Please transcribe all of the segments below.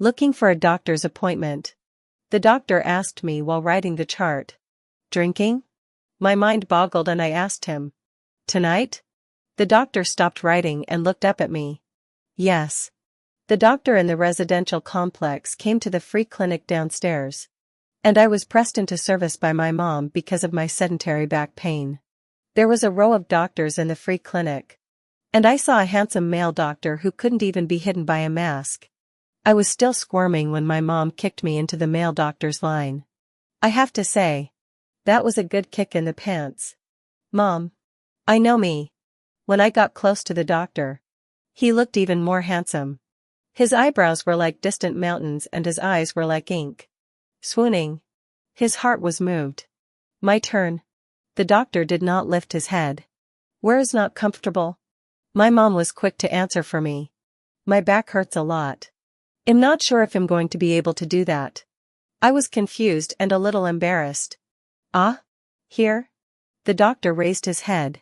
Looking for a doctor's appointment. The doctor asked me while writing the chart. Drinking? My mind boggled and I asked him. Tonight? The doctor stopped writing and looked up at me. Yes. The doctor in the residential complex came to the free clinic downstairs. And I was pressed into service by my mom because of my sedentary back pain. There was a row of doctors in the free clinic. And I saw a handsome male doctor who couldn't even be hidden by a mask. I was still squirming when my mom kicked me into the male doctor's line. I have to say, that was a good kick in the pants. Mom. I know me. When I got close to the doctor, he looked even more handsome. His eyebrows were like distant mountains and his eyes were like ink. Swooning. His heart was moved. My turn. The doctor did not lift his head. Where's not comfortable? My mom was quick to answer for me. My back hurts a lot. I'm not sure if I'm going to be able to do that. I was confused and a little embarrassed. Ah? Here? The doctor raised his head.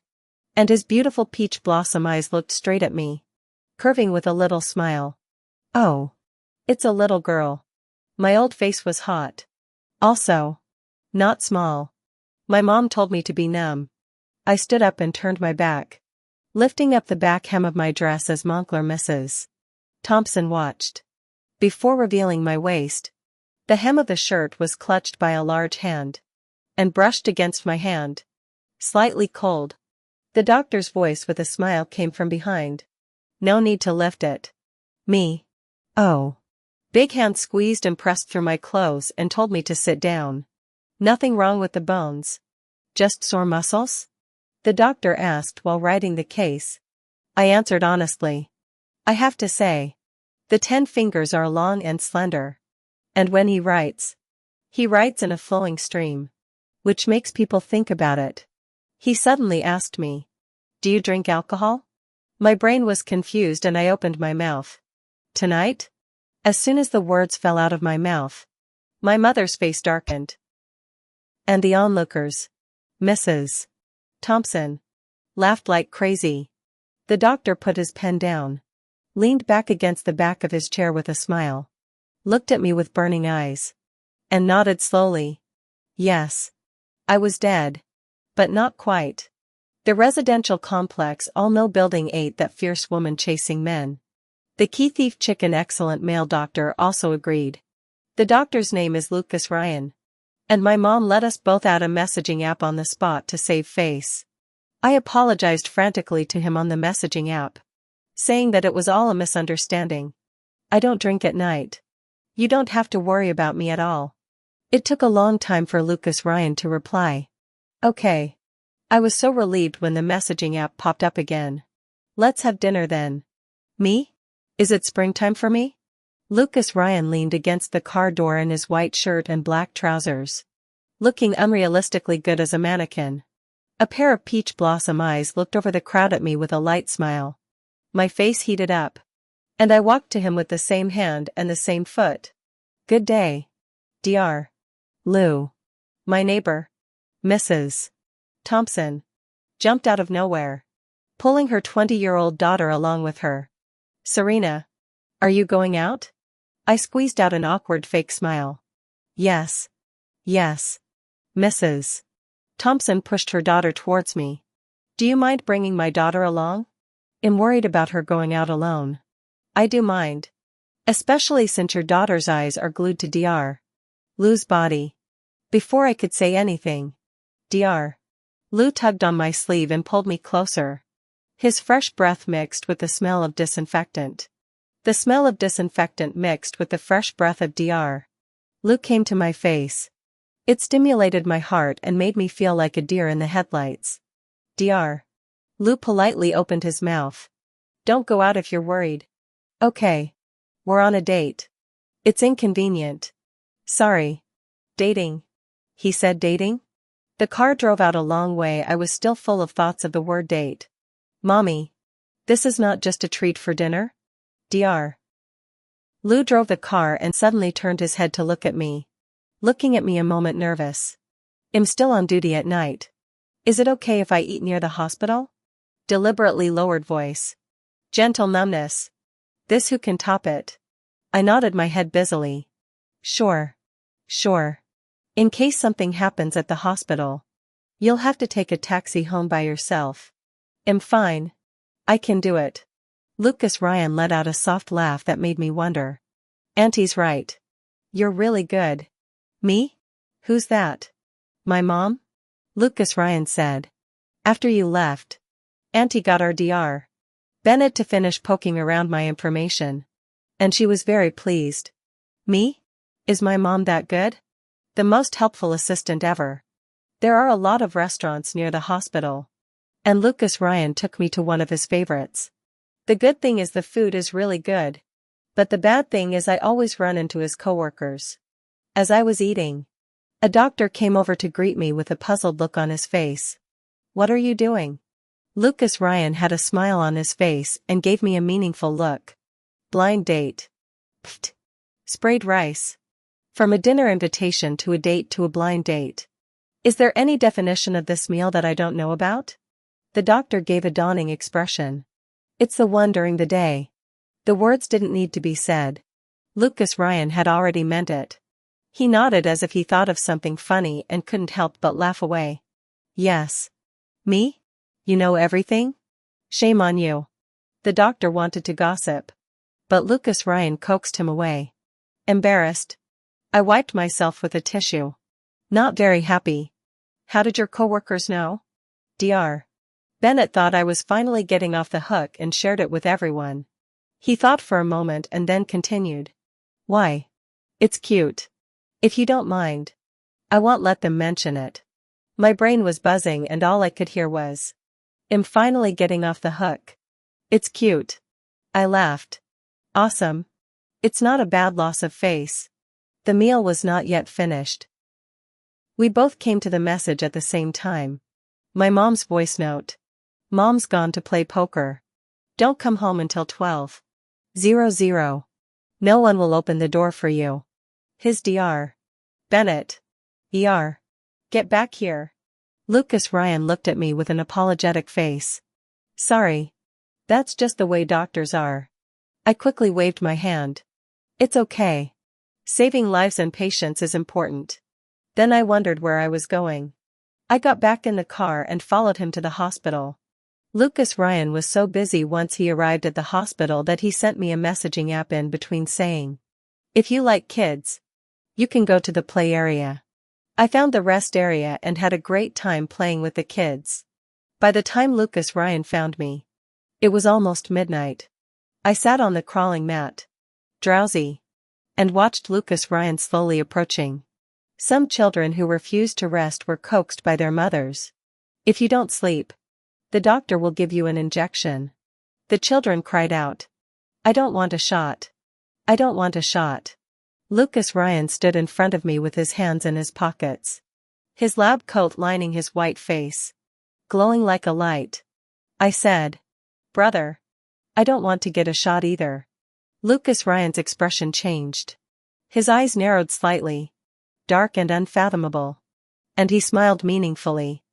And his beautiful peach blossom eyes looked straight at me, curving with a little smile. Oh. It's a little girl. My old face was hot. Also. Not small. My mom told me to be numb. I stood up and turned my back, lifting up the back hem of my dress as Moncler Mrs. Thompson watched. Before revealing my waist, the hem of the shirt was clutched by a large hand and brushed against my hand. Slightly cold. The doctor's voice with a smile came from behind. No need to lift it. Me. Oh. Big hand squeezed and pressed through my clothes and told me to sit down. Nothing wrong with the bones. Just sore muscles? The doctor asked while writing the case. I answered honestly. I have to say, the 10 fingers are long and slender. And when he writes in a flowing stream, which makes people think about it. He suddenly asked me, do you drink alcohol? My brain was confused and I opened my mouth. Tonight? As soon as the words fell out of my mouth, my mother's face darkened. And the onlookers, Mrs. Thompson, laughed like crazy. The doctor put his pen down, leaned back against the back of his chair with a smile, looked at me with burning eyes, and nodded slowly. Yes. I was dead. But not quite. The residential complex all know Building 8 that fierce woman chasing men. The key thief chicken excellent male doctor also agreed. The doctor's name is Lucas Ryan. And my mom let us both add a messaging app on the spot to save face. I apologized frantically to him on the messaging app, saying that it was all a misunderstanding. I don't drink at night. You don't have to worry about me at all. It took a long time for Lucas Ryan to reply. Okay. I was so relieved when the messaging app popped up again. Let's have dinner then. Me? Is it springtime for me? Lucas Ryan leaned against the car door in his white shirt and black trousers, looking unrealistically good as a mannequin. A pair of peach blossom eyes looked over the crowd at me with a light smile. My face heated up. And I walked to him with the same hand and the same foot. Good day. Dr. Lou. My neighbor, Mrs. Thompson, jumped out of nowhere, pulling her 20-year-old daughter along with her. Serena, are you going out? I squeezed out an awkward fake smile. Yes. Yes. Mrs. Thompson pushed her daughter towards me. Do you mind bringing my daughter along? I'm worried about her going out alone. I do mind. Especially since your daughter's eyes are glued to Dr. Lou's body. Before I could say anything, Dr. Lou tugged on my sleeve and pulled me closer. His fresh breath mixed with the smell of disinfectant. The smell of disinfectant mixed with the fresh breath of Dr. Lou came to my face. It stimulated my heart and made me feel like a deer in the headlights. Dr. Lou politely opened his mouth. Don't go out if you're worried. Okay. We're on a date. It's inconvenient. Sorry. Dating. He said dating? The car drove out a long way. I was still full of thoughts of the word date. Mommy. This is not just a treat for dinner? Dr. Lou drove the car and suddenly turned his head to look at me. Looking at me a moment nervous. I'm still on duty at night. Is it okay if I eat near the hospital? Deliberately lowered voice. Gentle numbness. This who can top it? I nodded my head busily. Sure. Sure. In case something happens at the hospital. You'll have to take a taxi home by yourself. I'm fine. I can do it. Lucas Ryan let out a soft laugh that made me wonder. Auntie's right. You're really good. Me? Who's that? My mom? Lucas Ryan said. After you left. Auntie got our Dr. Bennett to finish poking around my information. And she was very pleased. Me? Is my mom that good? The most helpful assistant ever. There are a lot of restaurants near the hospital. And Lucas Ryan took me to one of his favorites. The good thing is the food is really good. But the bad thing is I always run into his coworkers. As I was eating, a doctor came over to greet me with a puzzled look on his face. What are you doing? Lucas Ryan had a smile on his face and gave me a meaningful look. Blind date. Pfft. Sprayed rice. From a dinner invitation to a date to a blind date. Is there any definition of this meal that I don't know about? The doctor gave a dawning expression. It's the one during the day. The words didn't need to be said. Lucas Ryan had already meant it. He nodded as if he thought of something funny and couldn't help but laugh away. Yes. Me? You know everything? Shame on you. The doctor wanted to gossip. But Lucas Ryan coaxed him away. Embarrassed. I wiped myself with a tissue. Not very happy. How did your coworkers know? Dr. Bennett thought I was finally getting off the hook and shared it with everyone. He thought for a moment and then continued. Why? It's cute. If you don't mind. I won't let them mention it. My brain was buzzing and all I could hear was. I'm finally getting off the hook. It's cute. I laughed. Awesome. It's not a bad loss of face. The meal was not yet finished. We both came to the message at the same time. My mom's voice note. Mom's gone to play poker. Don't come home until 12:00. No one will open the door for you. His Dr. Bennett. Get back here. Lucas Ryan looked at me with an apologetic face. Sorry. That's just the way doctors are. I quickly waved my hand. It's okay. Saving lives and patients is important. Then I wondered where I was going. I got back in the car and followed him to the hospital. Lucas Ryan was so busy once he arrived at the hospital that he sent me a messaging app in between saying, if you like kids, you can go to the play area. I found the rest area and had a great time playing with the kids. By the time Lucas Ryan found me, it was almost midnight. I sat on the crawling mat, drowsy, and watched Lucas Ryan slowly approaching. Some children who refused to rest were coaxed by their mothers. If you don't sleep, the doctor will give you an injection. The children cried out. I don't want a shot. I don't want a shot. Lucas Ryan stood in front of me with his hands in his pockets. His lab coat lining his white face, glowing like a light. I said, Brother, I don't want to get a shot either. Lucas Ryan's expression changed. His eyes narrowed slightly, dark and unfathomable. And he smiled meaningfully.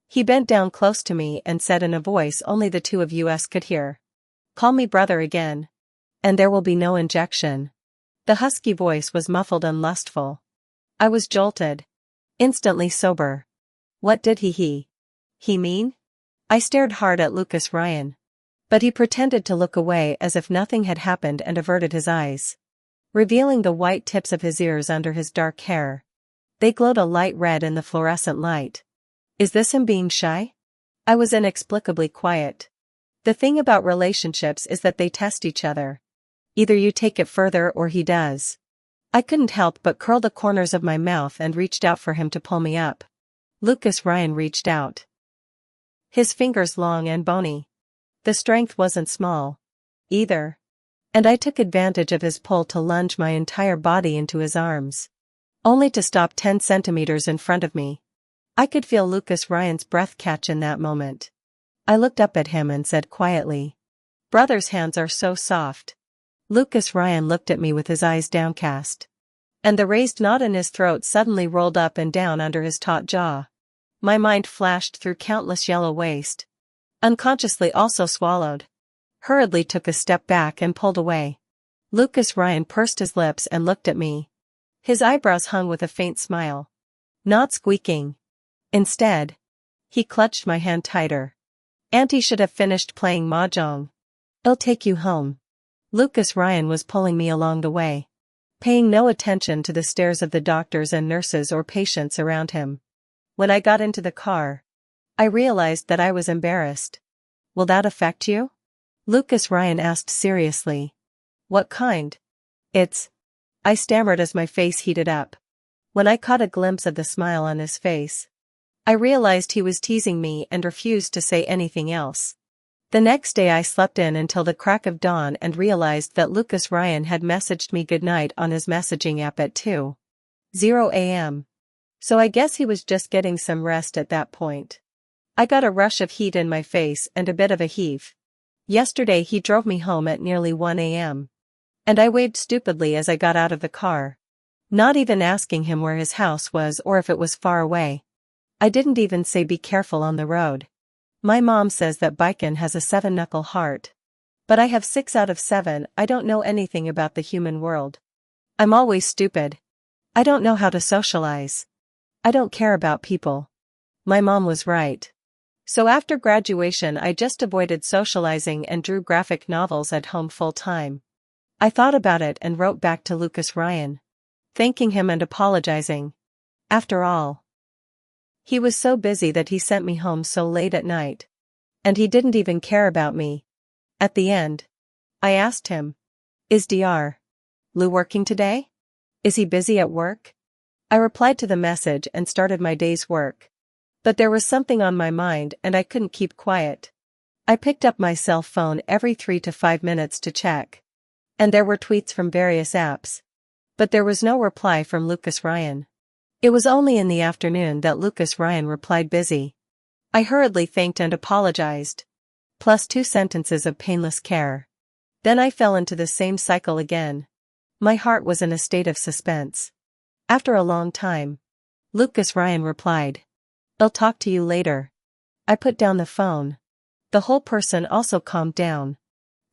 He bent down close to me and said in a voice only the two of us could hear. Call me brother again. And there will be no injection. The husky voice was muffled and lustful. I was jolted. Instantly sober. What did he mean? I stared hard at Lucas Ryan. But he pretended to look away as if nothing had happened and averted his eyes, revealing the white tips of his ears under his dark hair. They glowed a light red in the fluorescent light. Is this him being shy? I was inexplicably quiet. The thing about relationships is that they test each other. Either you take it further or he does. I couldn't help but curl the corners of my mouth and reached out for him to pull me up. Lucas Ryan reached out. His fingers long and bony. The strength wasn't small, either. And I took advantage of his pull to lunge my entire body into his arms. Only to stop 10 centimeters in front of me. I could feel Lucas Ryan's breath catch in that moment. I looked up at him and said quietly, Brother's hands are so soft. Lucas Ryan looked at me with his eyes downcast. And the raised knot in his throat suddenly rolled up and down under his taut jaw. My mind flashed through countless yellow waste. Unconsciously also swallowed. Hurriedly took a step back and pulled away. Lucas Ryan pursed his lips and looked at me. His eyebrows hung with a faint smile. Not squeaking. Instead, he clutched my hand tighter. Auntie should have finished playing mahjong. I'll take you home. Lucas Ryan was pulling me along the way, paying no attention to the stares of the doctors and nurses or patients around him. When I got into the car, I realized that I was embarrassed. Will that affect you? Lucas Ryan asked seriously. What kind? I stammered as my face heated up. When I caught a glimpse of the smile on his face, I realized he was teasing me and refused to say anything else. The next day I slept in until the crack of dawn and realized that Lucas Ryan had messaged me goodnight on his messaging app at 2:00 a.m. So I guess he was just getting some rest at that point. I got a rush of heat in my face and a bit of a heave. Yesterday he drove me home at nearly 1 a.m. And I waved stupidly as I got out of the car, not even asking him where his house was or if it was far away. I didn't even say be careful on the road. My mom says that bikin' has a 7-knuckle heart. But I have 6 out of 7. I don't know anything about the human world. I'm always stupid. I don't know how to socialize. I don't care about people. My mom was right. So after graduation I just avoided socializing and drew graphic novels at home full time. I thought about it and wrote back to Lucas Ryan, thanking him and apologizing. After all, he was so busy that he sent me home so late at night. And he didn't even care about me. At the end, I asked him, is Dr. Lou working today? Is he busy at work? I replied to the message and started my day's work. But there was something on my mind and I couldn't keep quiet. I picked up my cell phone every 3 to 5 minutes to check. And there were tweets from various apps. But there was no reply from Lucas Ryan. It was only in the afternoon that Lucas Ryan replied busy. I hurriedly thanked and apologized. Plus 2 sentences of painless care. Then I fell into the same cycle again. My heart was in a state of suspense. After a long time, Lucas Ryan replied, I'll talk to you later. I put down the phone. The whole person also calmed down.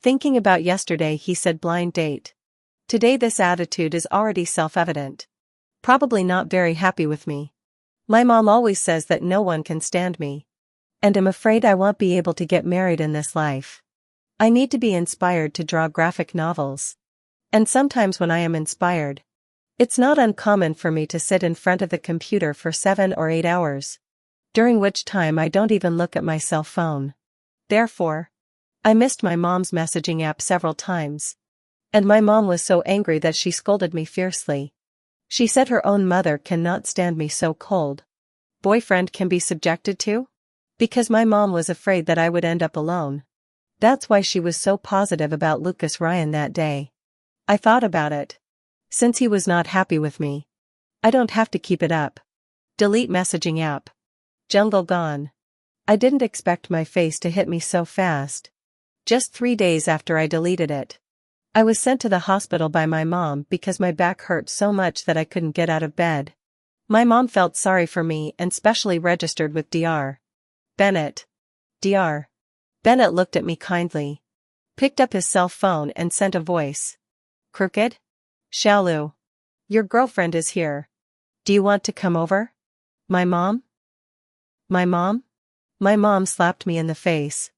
Thinking about yesterday, he said blind date. Today this attitude is already self-evident. Probably not very happy with me. My mom always says that no one can stand me. And I'm afraid I won't be able to get married in this life. I need to be inspired to draw graphic novels. And sometimes when I am inspired, it's not uncommon for me to sit in front of the computer for 7 or 8 hours, during which time I don't even look at my cell phone. Therefore, I missed my mom's messaging app several times. And my mom was so angry that she scolded me fiercely. She said her own mother cannot stand me so cold. Boyfriend can be subjected to? Because my mom was afraid that I would end up alone. That's why she was so positive about Lucas Ryan that day. I thought about it. Since he was not happy with me, I don't have to keep it up. Delete messaging app. Jungle gone. I didn't expect my face to hit me so fast. Just 3 days after I deleted it, I was sent to the hospital by my mom because my back hurt so much that I couldn't get out of bed. My mom felt sorry for me and specially registered with Dr. Bennett. Dr. Bennett looked at me kindly, picked up his cell phone and sent a voice. Crooked? Shalu. Your girlfriend is here. Do you want to come over? My mom? My mom? My mom slapped me in the face,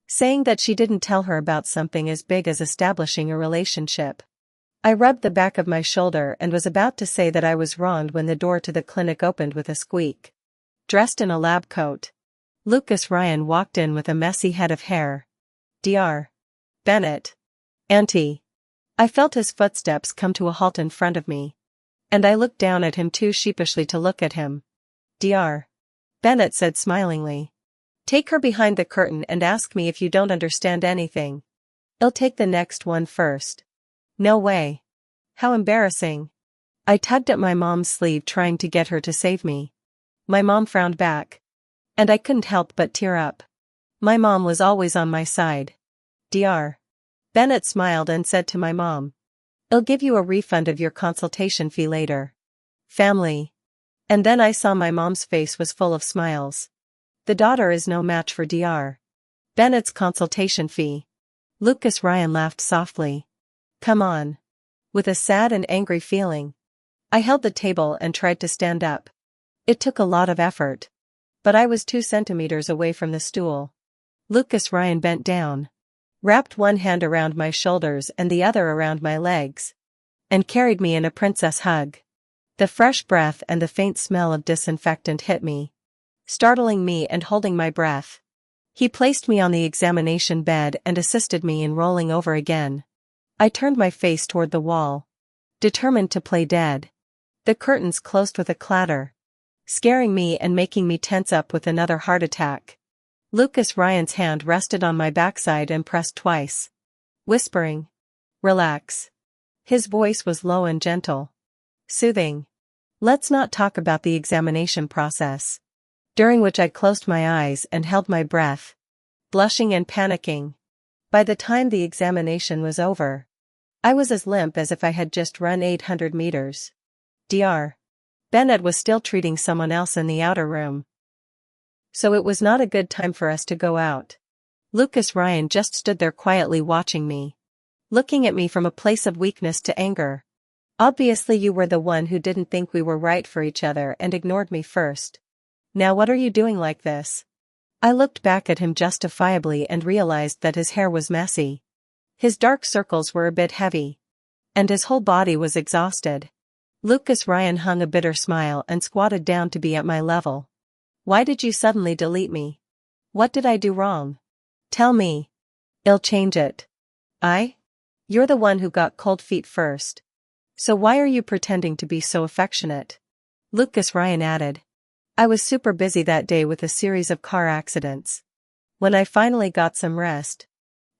saying that she didn't tell her about something as big as establishing a relationship. I rubbed the back of my shoulder and was about to say that I was wronged when the door to the clinic opened with a squeak. Dressed in a lab coat, Lucas Ryan walked in with a messy head of hair. Dr. Bennett. Auntie. I felt his footsteps come to a halt in front of me. And I looked down at him too sheepishly to look at him. Dr. Bennett said smilingly. Take her behind the curtain and ask me if you don't understand anything. I'll take the next one first. No way. How embarrassing. I tugged at my mom's sleeve trying to get her to save me. My mom frowned back. And I couldn't help but tear up. My mom was always on my side. Dr. Bennett smiled and said to my mom, I'll give you a refund of your consultation fee later. Family. And then I saw my mom's face was full of smiles. The daughter is no match for Dr. Bennett's consultation fee. Lucas Ryan laughed softly. Come on. With a sad and angry feeling, I held the table and tried to stand up. It took a lot of effort. But I was 2 centimeters away from the stool. Lucas Ryan bent down, wrapped one hand around my shoulders and the other around my legs, and carried me in a princess hug. The fresh breath and the faint smell of disinfectant hit me, startling me and holding my breath. He placed me on the examination bed and assisted me in rolling over again. I turned my face toward the wall, determined to play dead. The curtains closed with a clatter, scaring me and making me tense up with another heart attack. Lucas Ryan's hand rested on my backside and pressed twice, whispering, "Relax." His voice was low and gentle, soothing. Let's not talk about the examination process, during which I closed my eyes and held my breath, blushing and panicking. By the time the examination was over, I was as limp as if I had just run 800 meters. Dr. Bennett was still treating someone else in the outer room. So it was not a good time for us to go out. Lucas Ryan just stood there quietly watching me, looking at me from a place of weakness to anger. Obviously you were the one who didn't think we were right for each other and ignored me first. Now what are you doing like this? I looked back at him justifiably and realized that his hair was messy. His dark circles were a bit heavy, and his whole body was exhausted. Lucas Ryan hung a bitter smile and squatted down to be at my level. Why did you suddenly delete me? What did I do wrong? Tell me. I'll change it. You're the one who got cold feet first. So why are you pretending to be so affectionate? Lucas Ryan added. I was super busy that day with a series of car accidents. When I finally got some rest,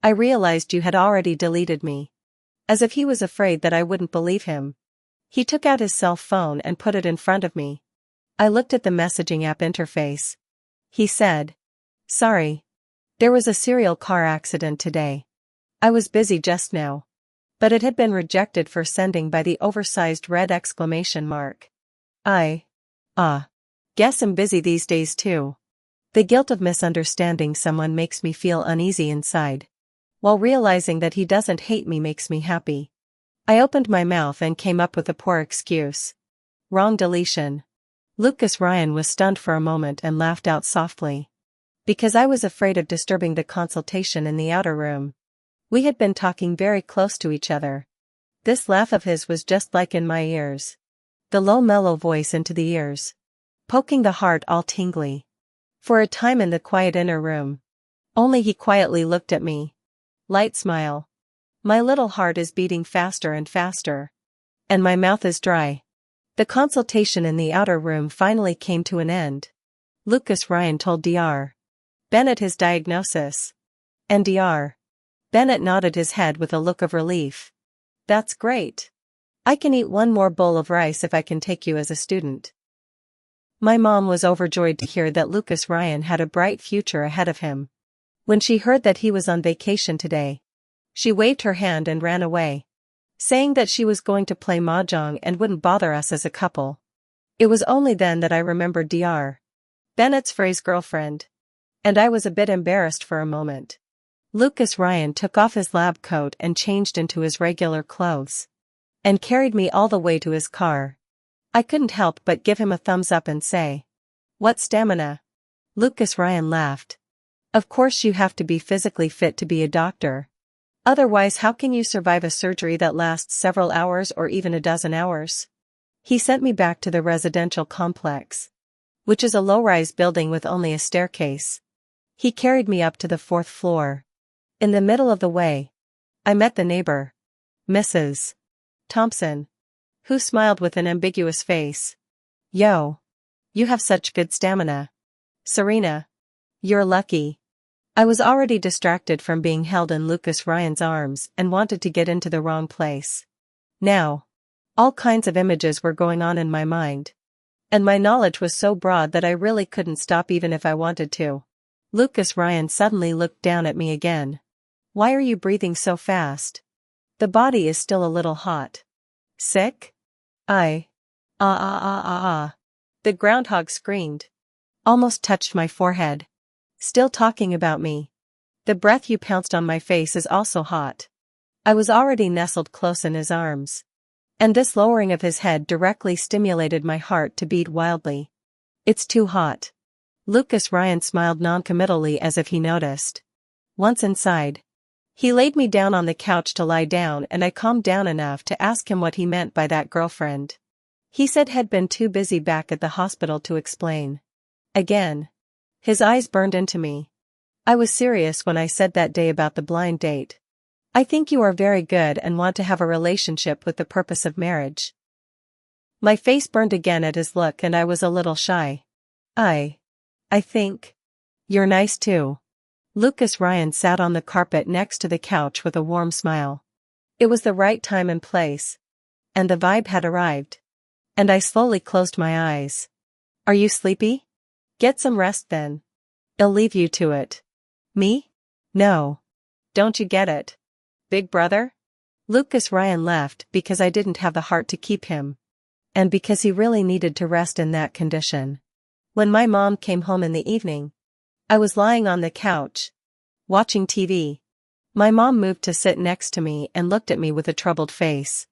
I realized you had already deleted me. As if he was afraid that I wouldn't believe him. He took out his cell phone and put it in front of me. I looked at the messaging app interface. He said, "Sorry. There was a serial car accident today. I was busy just now." But it had been rejected for sending by the oversized red exclamation mark. Guess I'm busy these days too. The guilt of misunderstanding someone makes me feel uneasy inside, while realizing that he doesn't hate me makes me happy. I opened my mouth and came up with a poor excuse. Wrong deletion. Lucas Ryan was stunned for a moment and laughed out softly. Because I was afraid of disturbing the consultation in the outer room. We had been talking very close to each other. This laugh of his was just like in my ears. The low mellow voice into the ears, poking the heart all tingly. For a time in the quiet inner room, only he quietly looked at me. Light smile. My little heart is beating faster and faster. And my mouth is dry. The consultation in the outer room finally came to an end. Lucas Ryan told Dr. Bennett his diagnosis. And Dr. Bennett nodded his head with a look of relief. That's great. I can eat one more bowl of rice if I can take you as a student. My mom was overjoyed to hear that Lucas Ryan had a bright future ahead of him. When she heard that he was on vacation today, she waved her hand and ran away, saying that she was going to play mahjong and wouldn't bother us as a couple. It was only then that I remembered Dr. Bennett's phrase girlfriend. And I was a bit embarrassed for a moment. Lucas Ryan took off his lab coat and changed into his regular clothes, and carried me all the way to his car. I couldn't help but give him a thumbs up and say, "What stamina?" Lucas Ryan laughed. Of course you have to be physically fit to be a doctor. Otherwise how can you survive a surgery that lasts several hours or even a dozen hours? He sent me back to the residential complex, which is a low-rise building with only a staircase. He carried me up to the 4th floor. In the middle of the way, I met the neighbor, Mrs. Thompson, who smiled with an ambiguous face. Yo. You have such good stamina. Serena. You're lucky. I was already distracted from being held in Lucas Ryan's arms and wanted to get into the wrong place. Now, all kinds of images were going on in my mind. And my knowledge was so broad that I really couldn't stop even if I wanted to. Lucas Ryan suddenly looked down at me again. Why are you breathing so fast? The body is still a little hot. Sick? The groundhog screamed. Almost touched my forehead. Still talking about me. The breath you pounced on my face is also hot. I was already nestled close in his arms. And this lowering of his head directly stimulated my heart to beat wildly. It's too hot. Lucas Ryan smiled noncommittally as if he noticed. Once inside, he laid me down on the couch to lie down, and I calmed down enough to ask him what he meant by that girlfriend. He said he'd been too busy back at the hospital to explain. Again. His eyes burned into me. I was serious when I said that day about the blind date. I think you are very good and want to have a relationship with the purpose of marriage. My face burned again at his look and I was a little shy. I think you're nice too. Lucas Ryan sat on the carpet next to the couch with a warm smile. It was the right time and place. And the vibe had arrived. And I slowly closed my eyes. Are you sleepy? Get some rest then. I'll leave you to it. Me? No. Don't you get it? Big brother? Lucas Ryan left because I didn't have the heart to keep him. And because he really needed to rest in that condition. When my mom came home in the evening, I was lying on the couch, watching TV. My mom moved to sit next to me and looked at me with a troubled face.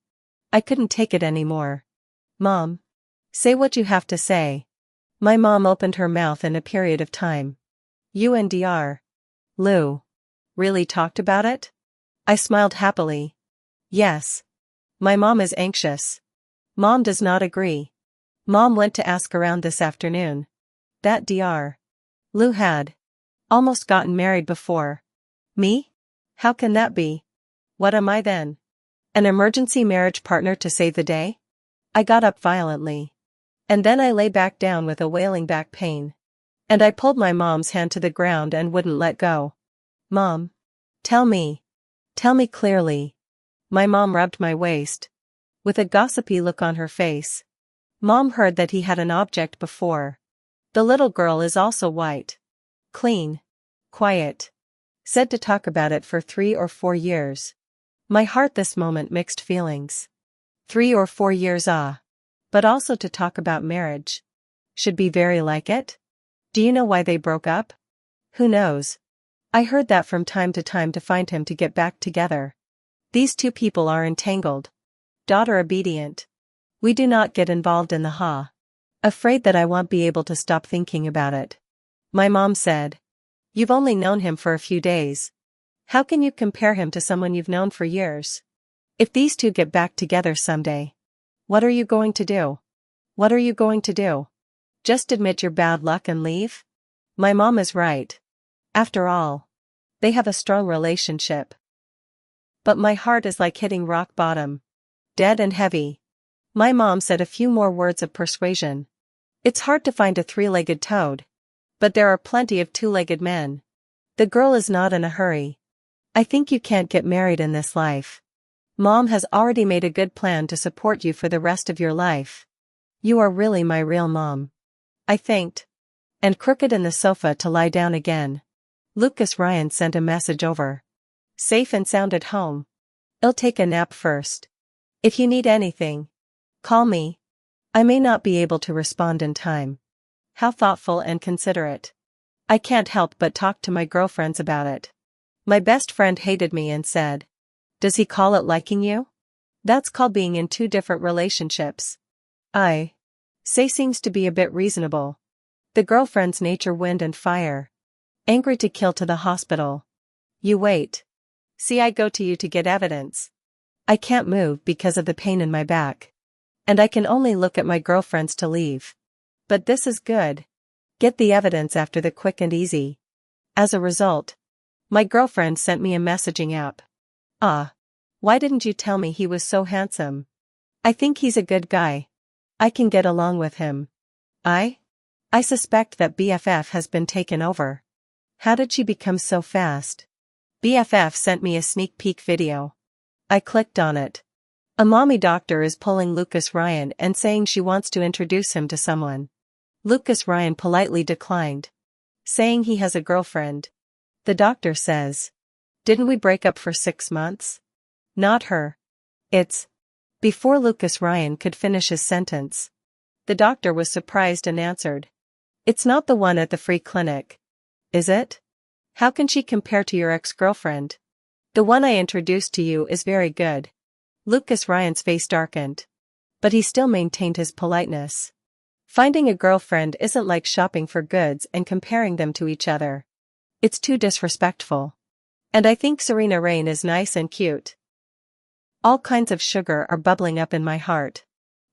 I couldn't take it anymore. Mom, say what you have to say. My mom opened her mouth in a period of time. You and Dr. Lou really talked about it? I smiled happily. Yes. My mom is anxious. Mom does not agree. Mom went to ask around this afternoon. That Dr. Lou had almost gotten married before. Me? How can that be? What am I then? An emergency marriage partner to save the day? I got up violently. And then I lay back down with a wailing back pain. And I pulled my mom's hand to the ground and wouldn't let go. Mom. Tell me. Tell me clearly. My mom rubbed my waist. With a gossipy look on her face. Mom heard that he had an object before. The little girl is also white. Clean. Quiet. Said to talk about it for 3 or 4 years. My heart this moment mixed feelings. 3 or 4 years but also to talk about marriage. Should be very like it? Do you know why they broke up? Who knows? I heard that from time to find him to get back together. These two people are entangled. Daughter obedient. We do not get involved in the Afraid that I won't be able to stop thinking about it. My mom said. You've only known him for a few days. How can you compare him to someone you've known for years? If these two get back together someday, what are you going to do? What are you going to do? Just admit your bad luck and leave? My mom is right. After all, they have a strong relationship. But my heart is like hitting rock bottom. Dead and heavy. My mom said a few more words of persuasion. It's hard to find a 3-legged toad. But there are plenty of 2-legged men. The girl is not in a hurry. I think you can't get married in this life. Mom has already made a good plan to support you for the rest of your life. You are really my real mom. I thanked. And crooked in the sofa to lie down again. Lucas Ryan sent a message over. Safe and sound at home. I'll take a nap first. If you need anything, call me. I may not be able to respond in time. How thoughtful and considerate. I can't help but talk to my girlfriends about it. My best friend hated me and said, does he call it liking you? That's called being in 2 different relationships. I say seems to be a bit reasonable. The girlfriend's nature wind and fire. Angry to kill to the hospital. You wait. See, I go to you to get evidence. I can't move because of the pain in my back. And I can only look at my girlfriends to leave. But this is good. Get the evidence after the quick and easy. As a result, my girlfriend sent me a messaging app. Why didn't you tell me he was so handsome? I think he's a good guy. I can get along with him. I suspect that BFF has been taken over. How did she become so fast? BFF sent me a sneak peek video. I clicked on it. A mommy doctor is pulling Lucas Ryan and saying she wants to introduce him to someone. Lucas Ryan politely declined, saying he has a girlfriend. The doctor says, didn't we break up for 6 months? Not her. It's. Before Lucas Ryan could finish his sentence, the doctor was surprised and answered. It's not the one at the free clinic. Is it? How can she compare to your ex-girlfriend? The one I introduced to you is very good. Lucas Ryan's face darkened. But he still maintained his politeness. Finding a girlfriend isn't like shopping for goods and comparing them to each other. It's too disrespectful. And I think Serena Rain is nice and cute. All kinds of sugar are bubbling up in my heart.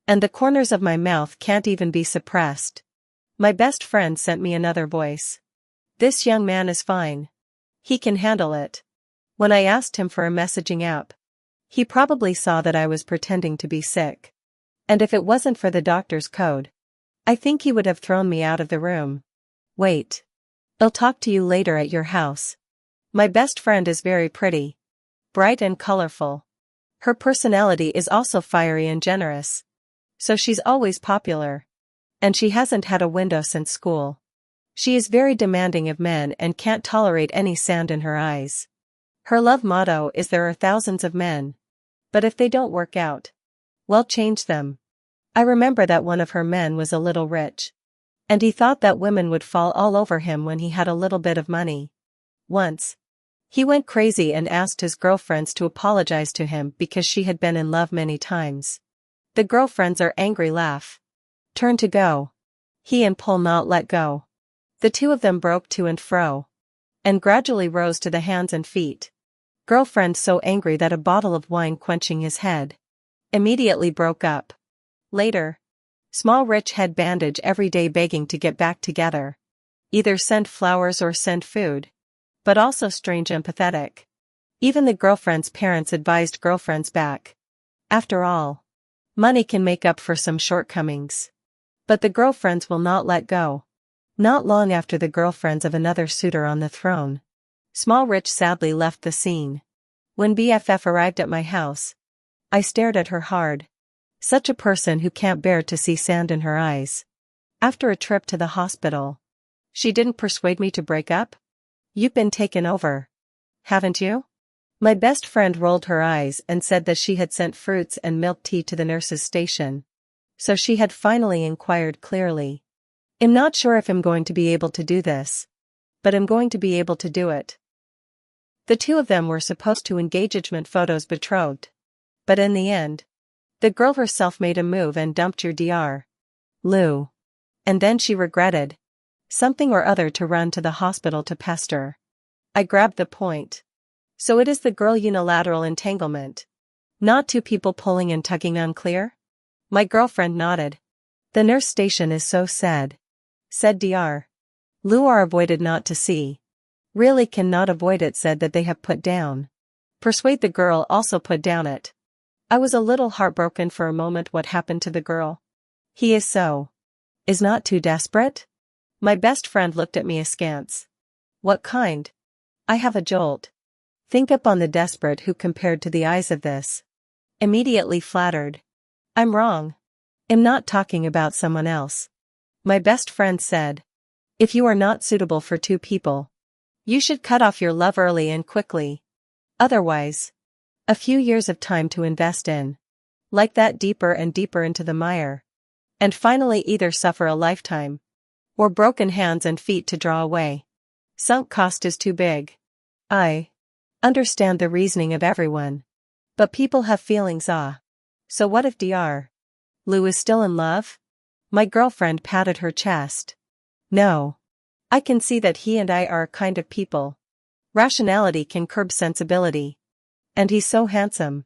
And the corners of my mouth can't even be suppressed. My best friend sent me another voice. This young man is fine. He can handle it. When I asked him for a messaging app, he probably saw that I was pretending to be sick. And if it wasn't for the doctor's code, I think he would have thrown me out of the room. Wait. I'll talk to you later at your house. My best friend is very pretty. Bright and colorful. Her personality is also fiery and generous. So she's always popular. And she hasn't had a window since school. She is very demanding of men and can't tolerate any sand in her eyes. Her love motto is there are thousands of men. But if they don't work out, well, change them. I remember that one of her men was a little rich. And he thought that women would fall all over him when he had a little bit of money. Once, he went crazy and asked his girlfriends to apologize to him because she had been in love many times. The girlfriends are angry laugh. Turn to go. He and pull not let go. The two of them broke to and fro. And gradually rose to the hands and feet. Girlfriend so angry that a bottle of wine quenching his head immediately broke up. Later. Small rich head bandage every day begging to get back together. Either send flowers or send food. But also strange empathetic. Even the girlfriend's parents advised girlfriends back. After all, money can make up for some shortcomings. But the girlfriends will not let go. Not long after the girlfriends of another suitor on the throne. Small rich sadly left the scene. When BFF arrived at my house, I stared at her hard. Such a person who can't bear to see sand in her eyes. After a trip to the hospital, she didn't persuade me to break up? You've been taken over. Haven't you? My best friend rolled her eyes and said that she had sent fruits and milk tea to the nurse's station. So she had finally inquired clearly. I'm not sure if I'm going to be able to do this. But I'm going to be able to do it. The two of them were supposed to engagement photos betrothed. But in the end, the girl herself made a move and dumped your Dr. Lou. And then she regretted something or other to run to the hospital to pester. I grabbed the point. So it is the girl unilateral entanglement. Not two people pulling and tugging unclear? My girlfriend nodded. The nurse station is so sad. Said Dr. Lou are avoided not to see. Really cannot avoid it said that they have put down. Persuade the girl also put down it. I was a little heartbroken for a moment what happened to the girl. He is so. Is not too desperate? My best friend looked at me askance. What kind? I have a jolt. Think up on the desperate who compared to the eyes of this. Immediately flattered. I'm wrong. I'm not talking about someone else. My best friend said. If you are not suitable for two people, you should cut off your love early and quickly. Otherwise, a few years of time to invest in. Like that deeper and deeper into the mire. And finally either suffer a lifetime. Or broken hands and feet to draw away. Sunk cost is too big. I understand the reasoning of everyone. But people have feelings So what if Dr. Lou is still in love? My girlfriend patted her chest. No. I can see that he and I are a kind of people. Rationality can curb sensibility. And he's so handsome.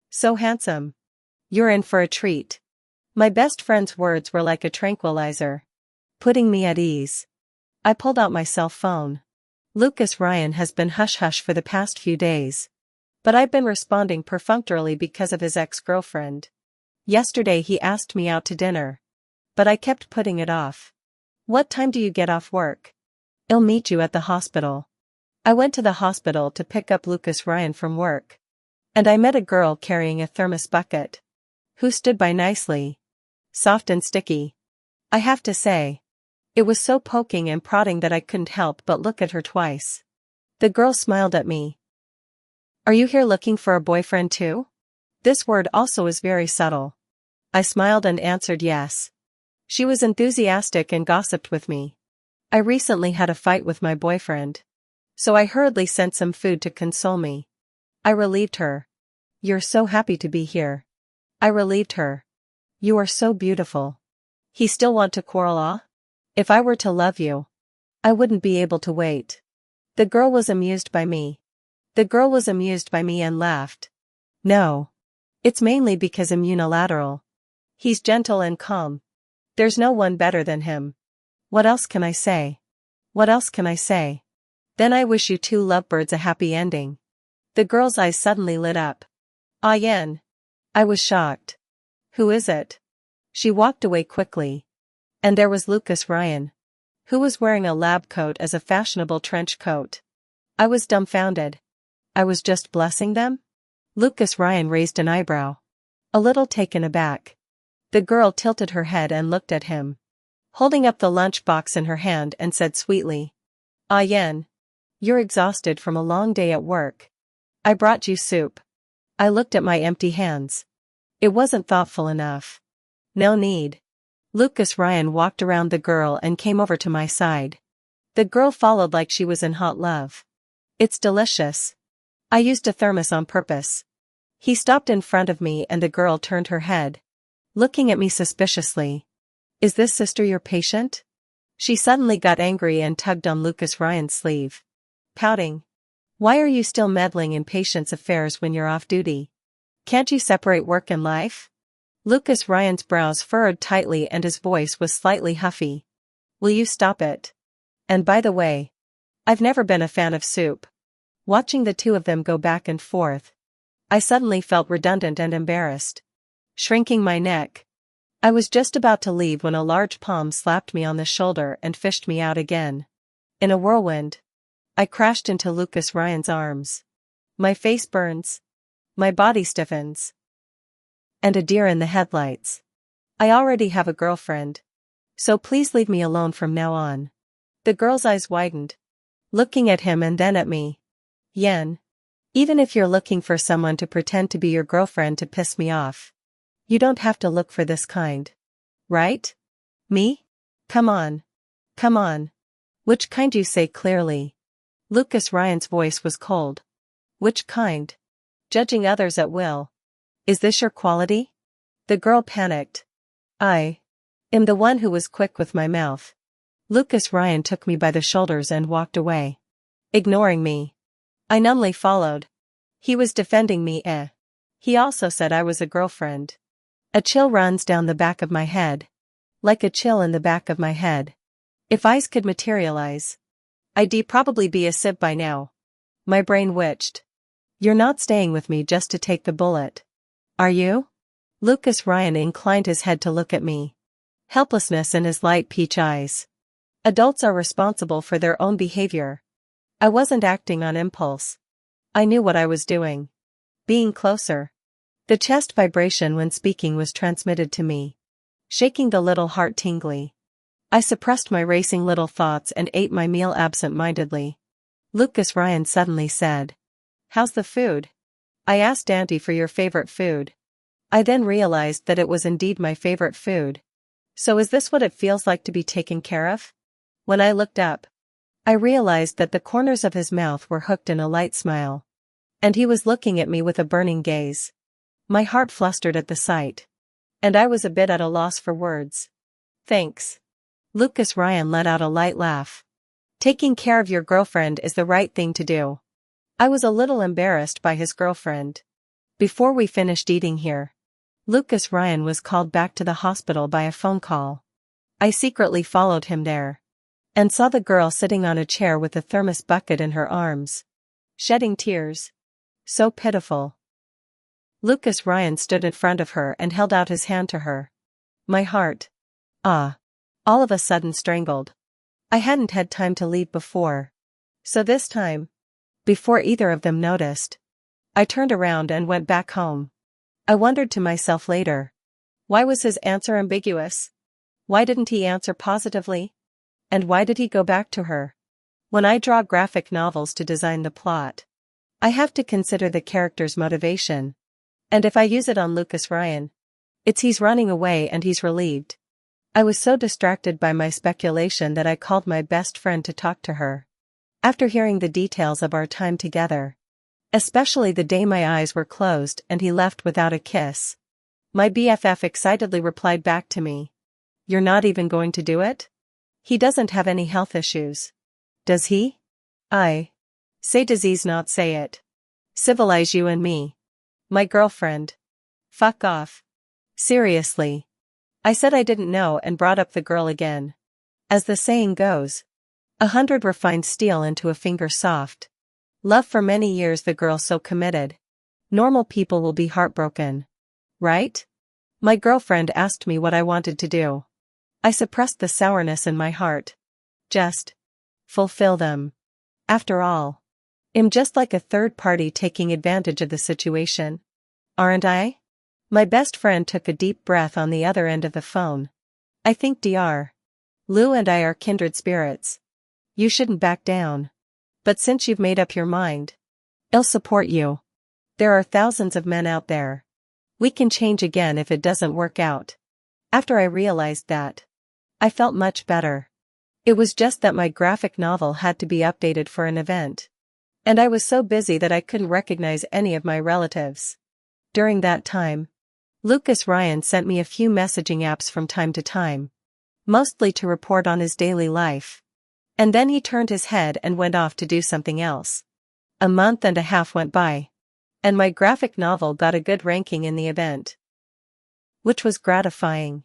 So handsome. You're in for a treat. My best friend's words were like a tranquilizer. Putting me at ease. I pulled out my cell phone. Lucas Ryan has been hush-hush for the past few days. But I've been responding perfunctorily because of his ex-girlfriend. Yesterday he asked me out to dinner. But I kept putting it off. What time do you get off work? I'll meet you at the hospital. I went to the hospital to pick up Lucas Ryan from work. And I met a girl carrying a thermos bucket. Who stood by nicely. Soft and sticky. I have to say. It was so poking and prodding that I couldn't help but look at her twice. The girl smiled at me. Are you here looking for a boyfriend too? This word also is very subtle. I smiled and answered yes. She was enthusiastic and gossiped with me. I recently had a fight with my boyfriend. So I hurriedly sent some food to console me. I relieved her. You're so happy to be here. I relieved her. You are so beautiful. He still want to quarrel, ah? If I were to love you, I wouldn't be able to wait. The girl was amused by me. The girl was amused by me and laughed. No. It's mainly because I'm unilateral. He's gentle and calm. There's no one better than him. What else can I say? What else can I say? Then I wish you two lovebirds a happy ending. The girl's eyes suddenly lit up. Ah, Yen. I was shocked. Who is it? She walked away quickly. And there was Lucas Ryan, who was wearing a lab coat as a fashionable trench coat. I was dumbfounded. I was just blessing them? Lucas Ryan raised an eyebrow. A little taken aback. The girl tilted her head and looked at him, holding up the lunch box in her hand, and said sweetly, Ah, Yen. You're exhausted from a long day at work. I brought you soup. I looked at my empty hands. It wasn't thoughtful enough. No need. Lucas Ryan walked around the girl and came over to my side. The girl followed like she was in hot love. It's delicious. I used a thermos on purpose. He stopped in front of me and the girl turned her head, looking at me suspiciously. Is this sister your patient? She suddenly got angry and tugged on Lucas Ryan's sleeve, pouting. Why are you still meddling in patients' affairs when you're off duty? Can't you separate work and life? Lucas Ryan's brows furrowed tightly and his voice was slightly huffy. Will you stop it? And by the way, I've never been a fan of soup. Watching the two of them go back and forth, I suddenly felt redundant and embarrassed. Shrinking my neck, I was just about to leave when a large palm slapped me on the shoulder and fished me out again. In a whirlwind, I crashed into Lucas Ryan's arms. My face burns. My body stiffens. And a deer in the headlights. I already have a girlfriend. So please leave me alone from now on. The girl's eyes widened, looking at him and then at me. Yen. Even if you're looking for someone to pretend to be your girlfriend to piss me off, you don't have to look for this kind. Right? Me? Come on. Come on. Which kind, you say clearly? Lucas Ryan's voice was cold. Which kind? Judging others at will. Is this your quality? The girl panicked. I am the one who was quick with my mouth. Lucas Ryan took me by the shoulders and walked away, ignoring me. I numbly followed. He was defending me, He also said I was a girlfriend. A chill runs down the back of my head. Like a chill in the back of my head. If ice could materialize, I'd probably be a sib by now. My brain witched. You're not staying with me just to take the bullet. Are you? Lucas Ryan inclined his head to look at me. Helplessness in his light peach eyes. Adults are responsible for their own behavior. I wasn't acting on impulse. I knew what I was doing. Being closer. The chest vibration when speaking was transmitted to me, shaking the little heart tingly. I suppressed my racing little thoughts and ate my meal absent-mindedly. Lucas Ryan suddenly said, How's the food? I asked Auntie for your favorite food. I then realized that it was indeed my favorite food. So is this what it feels like to be taken care of? When I looked up, I realized that the corners of his mouth were hooked in a light smile. And he was looking at me with a burning gaze. My heart flustered at the sight. And I was a bit at a loss for words. Thanks. Lucas Ryan let out a light laugh. Taking care of your girlfriend is the right thing to do. I was a little embarrassed by his girlfriend. Before we finished eating here, Lucas Ryan was called back to the hospital by a phone call. I secretly followed him there. And saw the girl sitting on a chair with a thermos bucket in her arms. Shedding tears. So pitiful. Lucas Ryan stood in front of her and held out his hand to her. My heart. All of a sudden strangled. I hadn't had time to leave before. So this time, before either of them noticed, I turned around and went back home. I wondered to myself later. Why was his answer ambiguous? Why didn't he answer positively? And why did he go back to her? When I draw graphic novels to design the plot, I have to consider the character's motivation. And if I use it on Lucas Ryan, it's he's running away and he's relieved. I was so distracted by my speculation that I called my best friend to talk to her. After hearing the details of our time together, Especially the day my eyes were closed and he left without a kiss. My BFF excitedly replied back to me. You're not even going to do it? He doesn't have any health issues. Does he? I say disease not say it. Civilize you and me. My girlfriend. Fuck off. Seriously. I said I didn't know and brought up the girl again. As the saying goes, 100 refined steel into a finger soft. Love for many years the girl so committed. Normal people will be heartbroken. Right? My girlfriend asked me what I wanted to do. I suppressed the sourness in my heart. Just fulfill them. After all, I'm just like a third party taking advantage of the situation. Aren't I? My best friend took a deep breath on the other end of the phone. I think Dr. Lou and I are kindred spirits. You shouldn't back down. But since you've made up your mind, I'll support you. There are thousands of men out there. We can change again if it doesn't work out. After I realized that, I felt much better. It was just that my graphic novel had to be updated for an event. And I was so busy that I couldn't recognize any of my relatives. During that time, Lucas Ryan sent me a few messaging apps from time to time. Mostly to report on his daily life. And then he turned his head and went off to do something else. A month and a half went by. And my graphic novel got a good ranking in the event. Which was gratifying.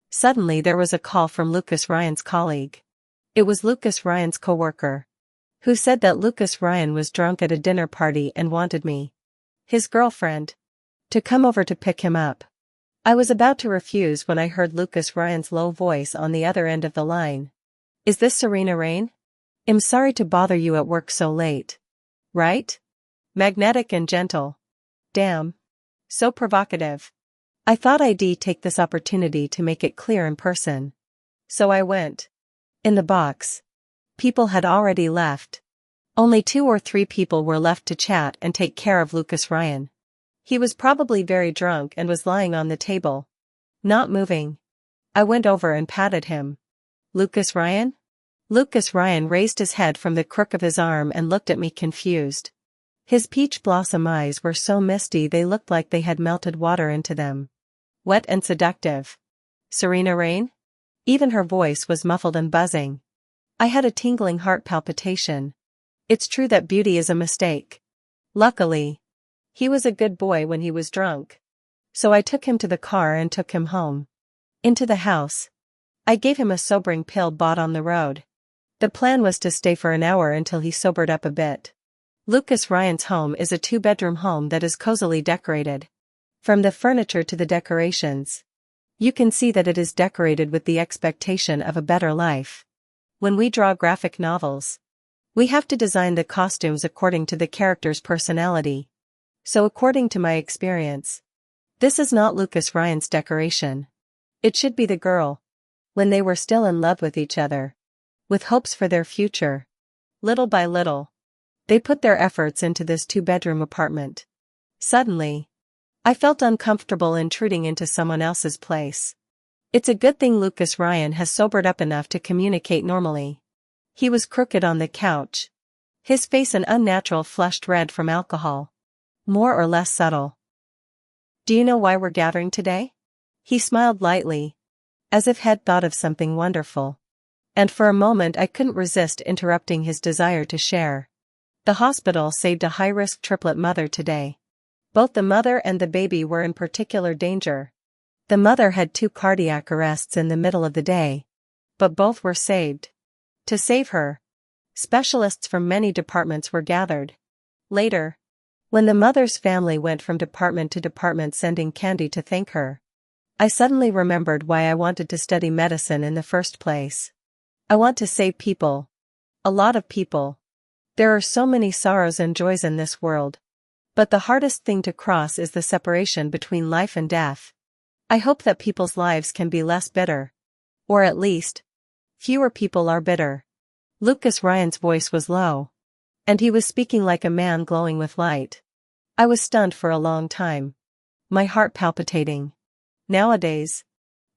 Suddenly there was a call from Lucas Ryan's colleague. It was Lucas Ryan's coworker. Who said that Lucas Ryan was drunk at a dinner party and wanted me, his girlfriend, to come over to pick him up. I was about to refuse when I heard Lucas Ryan's low voice on the other end of the line. Is this Serena Rain? I'm sorry to bother you at work so late. Right? Magnetic and gentle. Damn. So provocative. I thought I'd take this opportunity to make it clear in person. So I went. In the box. People had already left. Only 2 or 3 people were left to chat and take care of Lucas Ryan. He was probably very drunk and was lying on the table. Not moving. I went over and patted him. Lucas Ryan? Lucas Ryan raised his head from the crook of his arm and looked at me confused. His peach blossom eyes were so misty they looked like they had melted water into them. Wet and seductive. Serena Rain? Even her voice was muffled and buzzing. I had a tingling heart palpitation. It's true that beauty is a mistake. Luckily, he was a good boy when he was drunk. So I took him to the car and took him home. Into the house. I gave him a sobering pill bought on the road. The plan was to stay for an hour until he sobered up a bit. Lucas Ryan's home is a 2-bedroom home that is cozily decorated. From the furniture to the decorations. You can see that it is decorated with the expectation of a better life. When we draw graphic novels, we have to design the costumes according to the character's personality. So according to my experience, this is not Lucas Ryan's decoration. It should be the girl. When they were still in love with each other. With hopes for their future. Little by little. They put their efforts into this 2-bedroom apartment. Suddenly, I felt uncomfortable intruding into someone else's place. It's a good thing Lucas Ryan has sobered up enough to communicate normally. He was crooked on the couch. His face an unnatural flushed red from alcohol. More or less subtle. Do you know why we're gathering today? He smiled lightly. As if he'd thought of something wonderful. And for a moment I couldn't resist interrupting his desire to share. The hospital saved a high-risk triplet mother today. Both the mother and the baby were in particular danger. The mother had 2 cardiac arrests in the middle of the day. But both were saved. To save her, specialists from many departments were gathered. Later, when the mother's family went from department to department sending candy to thank her, I suddenly remembered why I wanted to study medicine in the first place. I want to save people. A lot of people. There are so many sorrows and joys in this world. But the hardest thing to cross is the separation between life and death. I hope that people's lives can be less bitter. Or at least, fewer people are bitter. Lucas Ryan's voice was low. And he was speaking like a man glowing with light. I was stunned for a long time. My heart palpitating. Nowadays,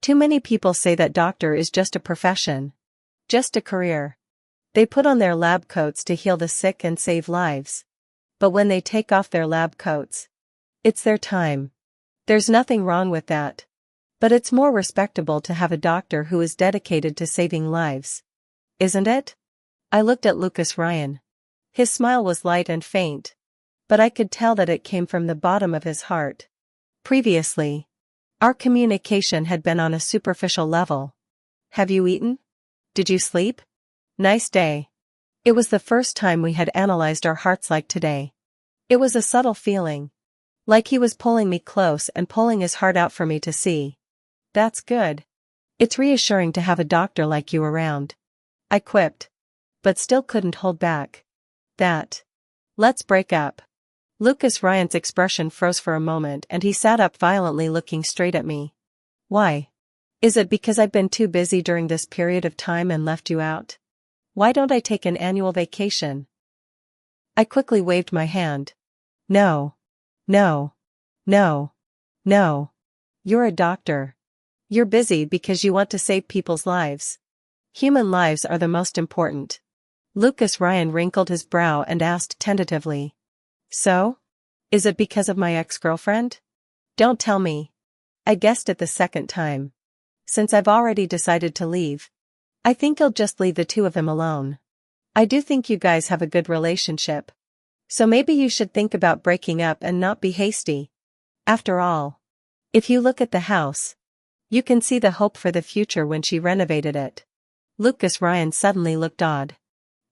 too many people say that doctor is just a profession. Just a career. They put on their lab coats to heal the sick and save lives. But when they take off their lab coats, it's their time. There's nothing wrong with that. But it's more respectable to have a doctor who is dedicated to saving lives. Isn't it? I looked at Lucas Ryan. His smile was light and faint, but I could tell that it came from the bottom of his heart. Previously, our communication had been on a superficial level. Have you eaten? Did you sleep? Nice day. It was the first time we had analyzed our hearts like today. It was a subtle feeling. Like he was pulling me close and pulling his heart out for me to see. That's good. It's reassuring to have a doctor like you around. I quipped. But still couldn't hold back. Let's break up. Lucas Ryan's expression froze for a moment and he sat up violently looking straight at me. Why? Is it because I've been too busy during this period of time and left you out? Why don't I take an annual vacation? I quickly waved my hand. No. No. No. No. You're a doctor. You're busy because you want to save people's lives. Human lives are the most important. Lucas Ryan wrinkled his brow and asked tentatively. So? Is it because of my ex-girlfriend? Don't tell me. I guessed it the second time. Since I've already decided to leave, I think I'll just leave the two of them alone. I do think you guys have a good relationship. So maybe you should think about breaking up and not be hasty. After all, if you look at the house, you can see the hope for the future when she renovated it. Lucas Ryan suddenly looked odd.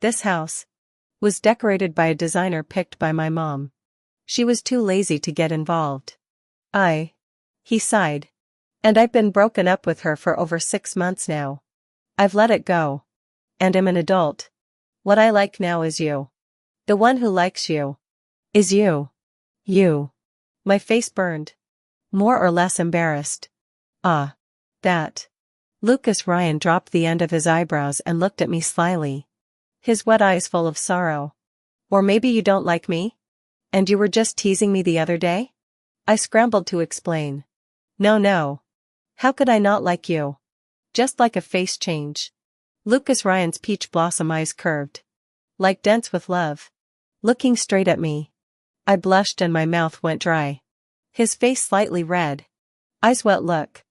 This house was decorated by a designer picked by my mom. She was too lazy to get involved. He sighed. And I've been broken up with her for over 6 months now. I've let it go. And am an adult. What I like now is you. The one who likes you is you. You. My face burned. More or less embarrassed. That. Lucas Ryan dropped the end of his eyebrows and looked at me slyly. His wet eyes full of sorrow. Or maybe you don't like me? And you were just teasing me the other day? I scrambled to explain. No. How could I not like you? Just like a face change. Lucas Ryan's peach blossom eyes curved. Like dents with love. Looking straight at me. I blushed and my mouth went dry. His face slightly red. Eyes wet look.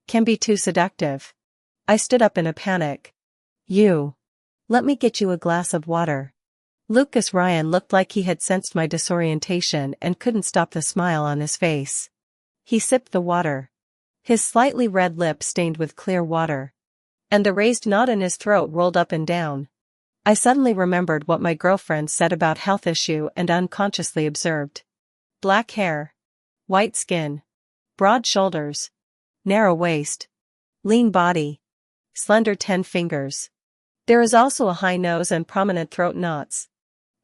Can be too seductive. I stood up in a panic. Let me get you a glass of water. Lucas Ryan looked like he had sensed my disorientation and couldn't stop the smile on his face. He sipped the water. His slightly red lips stained with clear water. And the raised knot in his throat rolled up and down. I suddenly remembered what my girlfriend said about health issue and unconsciously observed. Black hair. White skin. Broad shoulders. Narrow waist. Lean body. Slender 10 fingers. There is also a high nose and prominent throat knots.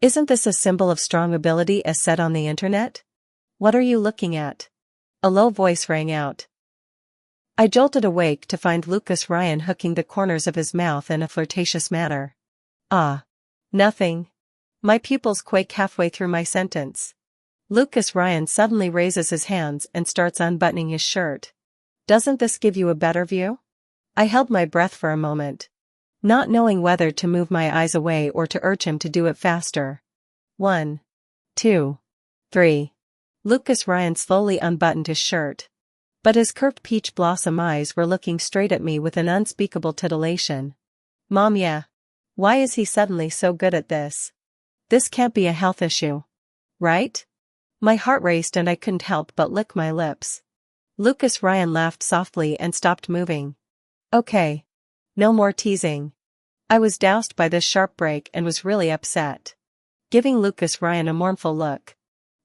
Isn't this a symbol of strong ability as said on the internet? What are you looking at? A low voice rang out. I jolted awake to find Lucas Ryan hooking the corners of his mouth in a flirtatious manner. Nothing. My pupils quake halfway through my sentence. Lucas Ryan suddenly raises his hands and starts unbuttoning his shirt. Doesn't this give you a better view? I held my breath for a moment, not knowing whether to move my eyes away or to urge him to do it faster. 1, 2, 3. Lucas Ryan slowly unbuttoned his shirt. But his curved peach blossom eyes were looking straight at me with an unspeakable titillation. Mom, yeah. Why is he suddenly so good at this? This can't be a health issue. Right? My heart raced and I couldn't help but lick my lips. Lucas Ryan laughed softly and stopped moving. Okay. No more teasing. I was doused by this sharp break and was really upset. Giving Lucas Ryan a mournful look.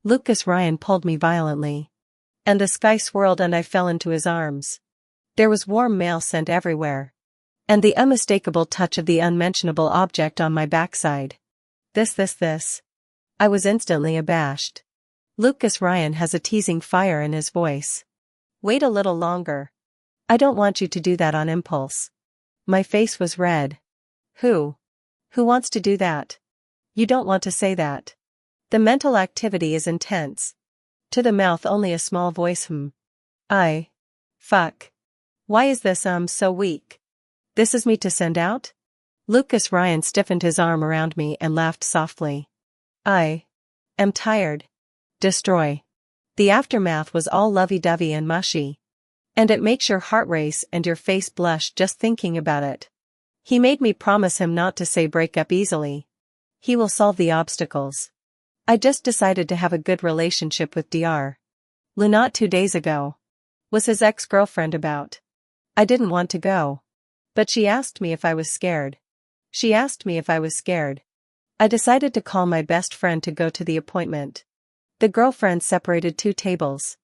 Lucas Ryan pulled me violently. And the sky swirled and I fell into his arms. There was warm male scent everywhere. And the unmistakable touch of the unmentionable object on my backside. This. I was instantly abashed. Lucas Ryan has a teasing fire in his voice. Wait a little longer. I don't want you to do that on impulse. My face was red. Who wants to do that? You don't want to say that. The mental activity is intense. To the mouth only a small voice Fuck. Why is this so weak? This is me to send out? Lucas Ryan stiffened his arm around me and laughed softly. Am tired. Destroy. The aftermath was all lovey-dovey and mushy. And it makes your heart race and your face blush just thinking about it. He made me promise him not to say break up easily. He will solve the obstacles. I just decided to have a good relationship with Dr. Lou not 2 days ago. Was his ex-girlfriend about? I didn't want to go. But she asked me if I was scared. I decided to call my best friend to go to the appointment. The girlfriends separated 2 tables.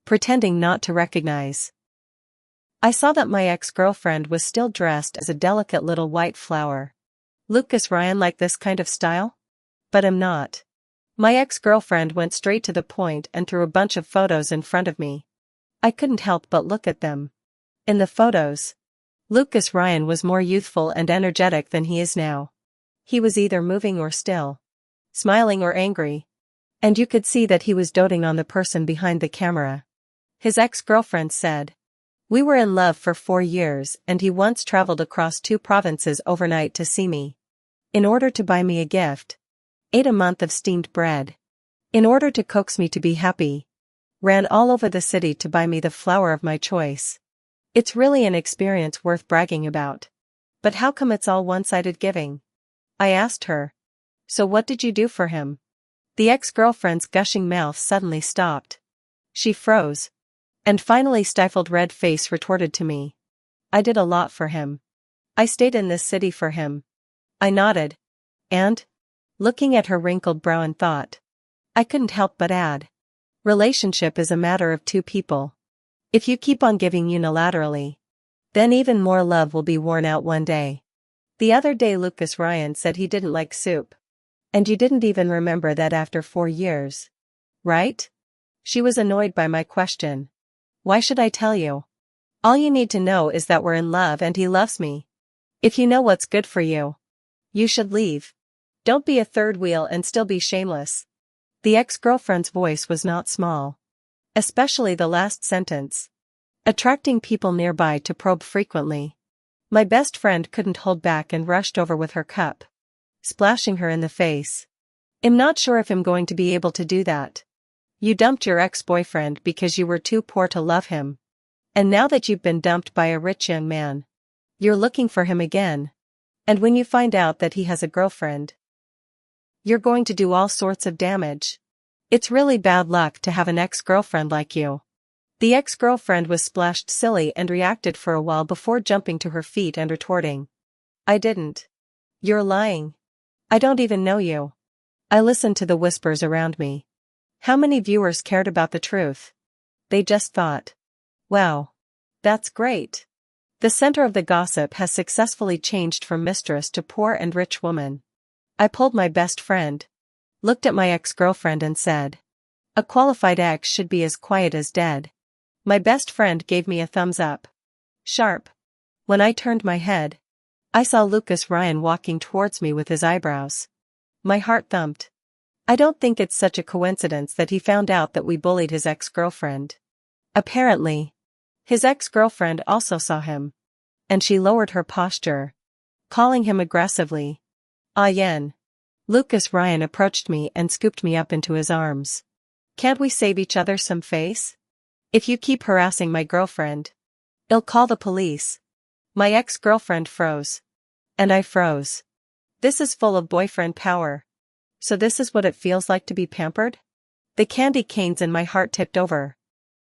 Pretending not to recognize. I saw that my ex-girlfriend was still dressed as a delicate little white flower. Lucas Ryan like this kind of style? But I'm not. My ex-girlfriend went straight to the point and threw a bunch of photos in front of me. I couldn't help but look at them. In the photos, Lucas Ryan was more youthful and energetic than he is now. He was either moving or still, smiling or angry. And you could see that he was doting on the person behind the camera. His ex-girlfriend said, "We were in love for 4 years and he once traveled across 2 provinces overnight to see me. In order to buy me a gift. Ate a month of steamed bread. In order to coax me to be happy. Ran all over the city to buy me the flower of my choice. It's really an experience worth bragging about. But how come it's all one-sided giving?" I asked her. "So what did you do for him?" The ex-girlfriend's gushing mouth suddenly stopped. She froze. And finally stifled red face retorted to me. "I did a lot for him. I stayed in this city for him." I nodded. And, looking at her wrinkled brow in thought, I couldn't help but add. Relationship is a matter of 2 people. If you keep on giving unilaterally, then even more love will be worn out one day. The other day Lucas Ryan said he didn't like soup. And you didn't even remember that after 4 years. Right? She was annoyed by my question. Why should I tell you? All you need to know is that we're in love and he loves me. If you know what's good for you, you should leave. Don't be a third wheel and still be shameless. The ex-girlfriend's voice was not small. Especially the last sentence. Attracting people nearby to probe frequently. My best friend couldn't hold back and rushed over with her cup, splashing her in the face. "I'm not sure if I'm going to be able to do that. You dumped your ex-boyfriend because you were too poor to love him. And now that you've been dumped by a rich young man, you're looking for him again. And when you find out that he has a girlfriend, you're going to do all sorts of damage. It's really bad luck to have an ex-girlfriend like you." The ex-girlfriend was splashed silly and reacted for a while before jumping to her feet and retorting. "I didn't. You're lying. I don't even know you." I listened to the whispers around me. How many viewers cared about the truth? They just thought, "Wow. That's great. The center of the gossip has successfully changed from mistress to poor and rich woman." I pulled my best friend, looked at my ex-girlfriend and said, "A qualified ex should be as quiet as dead." My best friend gave me a thumbs up. Sharp. When I turned my head, I saw Lucas Ryan walking towards me with his eyebrows. My heart thumped. I don't think it's such a coincidence that he found out that we bullied his ex-girlfriend. Apparently, his ex-girlfriend also saw him. And she lowered her posture, calling him aggressively. "Ah Yen." Lucas Ryan approached me and scooped me up into his arms. "Can't we save each other some face? If you keep harassing my girlfriend, I'll call the police." My ex-girlfriend froze. And I froze. This is full of boyfriend power. So this is what it feels like to be pampered? The candy canes in my heart tipped over.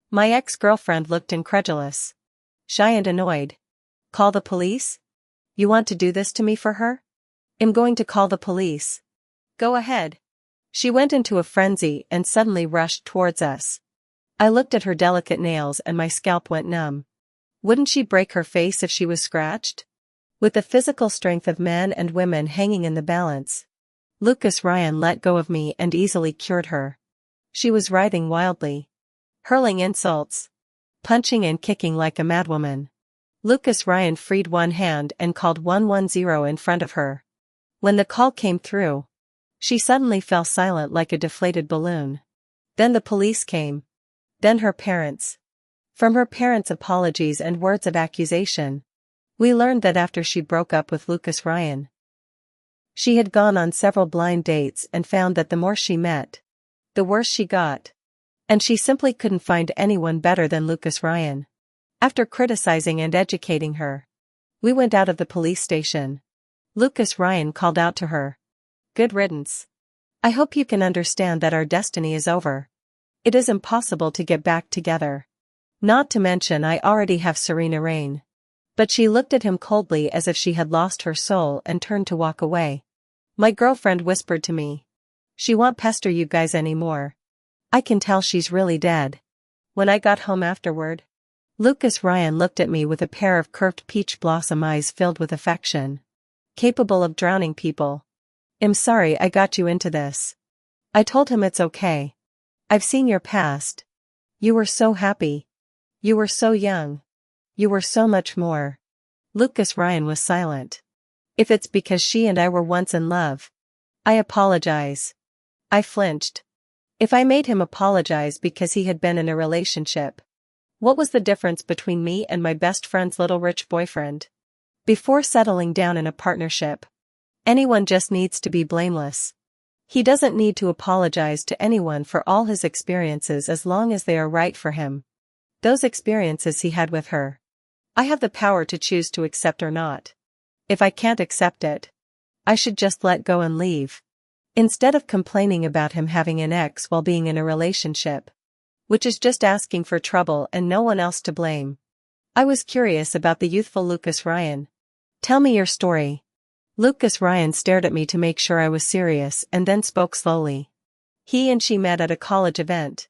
My ex-girlfriend looked incredulous. Shy and annoyed. "Call the police? You want to do this to me for her?" "I'm going to call the police." "Go ahead." She went into a frenzy and suddenly rushed towards us. I looked at her delicate nails and my scalp went numb. Wouldn't she break her face if she was scratched? With the physical strength of men and women hanging in the balance, Lucas Ryan let go of me and easily cured her. She was writhing wildly, hurling insults, punching and kicking like a madwoman. Lucas Ryan freed one hand and called 110 in front of her. When the call came through, she suddenly fell silent like a deflated balloon. Then the police came. Then her parents. From her parents' apologies and words of accusation, we learned that after she broke up with Lucas Ryan, she had gone on several blind dates and found that the more she met, the worse she got. And she simply couldn't find anyone better than Lucas Ryan. After criticizing and educating her, we went out of the police station. Lucas Ryan called out to her, "Good riddance. I hope you can understand that our destiny is over. It is impossible to get back together. Not to mention I already have Serena Rain." But she looked at him coldly as if she had lost her soul and turned to walk away. My girlfriend whispered to me, "She won't pester you guys anymore. I can tell she's really dead." When I got home afterward, Lucas Ryan looked at me with a pair of curved peach blossom eyes filled with affection. "Capable of drowning people. I'm sorry I got you into this." I told him it's okay. "I've seen your past. You were so happy. You were so young. You were so much more." Lucas Ryan was silent. "If it's because she and I were once in love, I apologize." I flinched. If I made him apologize because he had been in a relationship, what was the difference between me and my best friend's little rich boyfriend? Before settling down in a partnership, anyone just needs to be blameless. He doesn't need to apologize to anyone for all his experiences as long as they are right for him. Those experiences he had with her. I have the power to choose to accept or not. If I can't accept it, I should just let go and leave. Instead of complaining about him having an ex while being in a relationship, which is just asking for trouble and no one else to blame. I was curious about the youthful Lucas Ryan. "Tell me your story." Lucas Ryan stared at me to make sure I was serious and then spoke slowly. He and she met at a college event.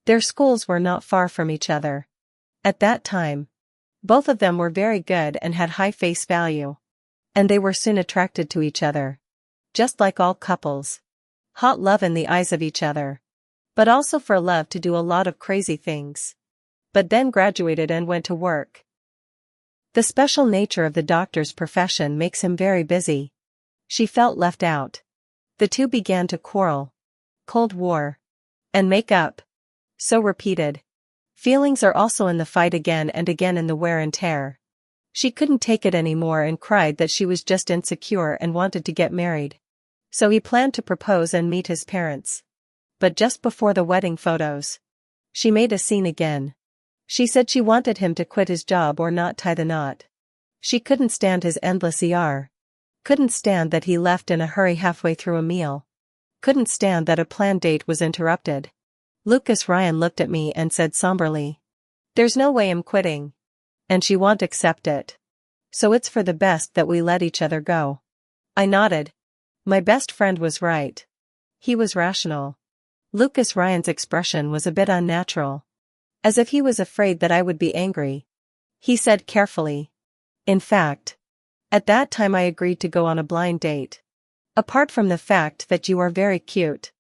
Their schools were not far from each other. At that time, both of them were very good and had high face value. And they were soon attracted to each other. Just like all couples. Hot love in the eyes of each other. But also for love to do a lot of crazy things. But then graduated and went to work. The special nature of the doctor's profession makes him very busy. She felt left out. The two began to quarrel. Cold War. And make up. So repeated. Feelings are also in the fight again and again in the wear and tear. She couldn't take it anymore and cried that she was just insecure and wanted to get married. So he planned to propose and meet his parents. But just before the wedding photos, she made a scene again. She said she wanted him to quit his job or not tie the knot. She couldn't stand his endless ER. Couldn't stand that he left in a hurry halfway through a meal. Couldn't stand that a planned date was interrupted. Lucas Ryan looked at me and said somberly, "There's no way I'm quitting. And she won't accept it. So it's for the best that we let each other go." I nodded. My best friend was right. He was rational. Lucas Ryan's expression was a bit unnatural. As if he was afraid that I would be angry. He said carefully, "In fact, at that time I agreed to go on a blind date. Apart from the fact that you are very cute.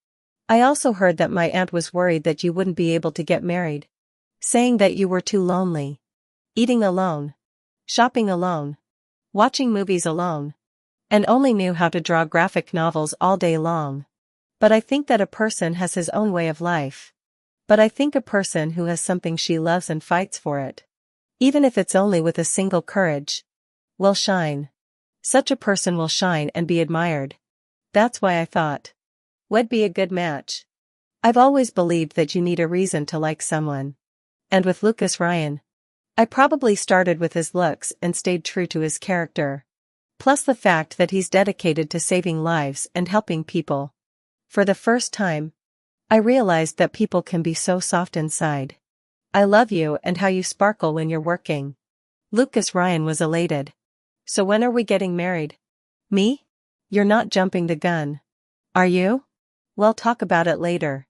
I also heard that my aunt was worried that you wouldn't be able to get married. Saying that you were too lonely. Eating alone. Shopping alone. Watching movies alone. And only knew how to draw graphic novels all day long. But I think that a person has his own way of life. But I think a person who has something she loves and fights for it, even if it's only with a single courage, will shine. Such a person will shine and be admired. That's why I thought we'd be a good match. I've always believed that you need a reason to like someone. And with Lucas Ryan, I probably started with his looks and stayed true to his character. Plus the fact that he's dedicated to saving lives and helping people. For the first time, I realized that people can be so soft inside. I love you and how you sparkle when you're working. Lucas Ryan was elated. "So when are we getting married?" "Me? You're not jumping the gun. Are you? We'll talk about it later."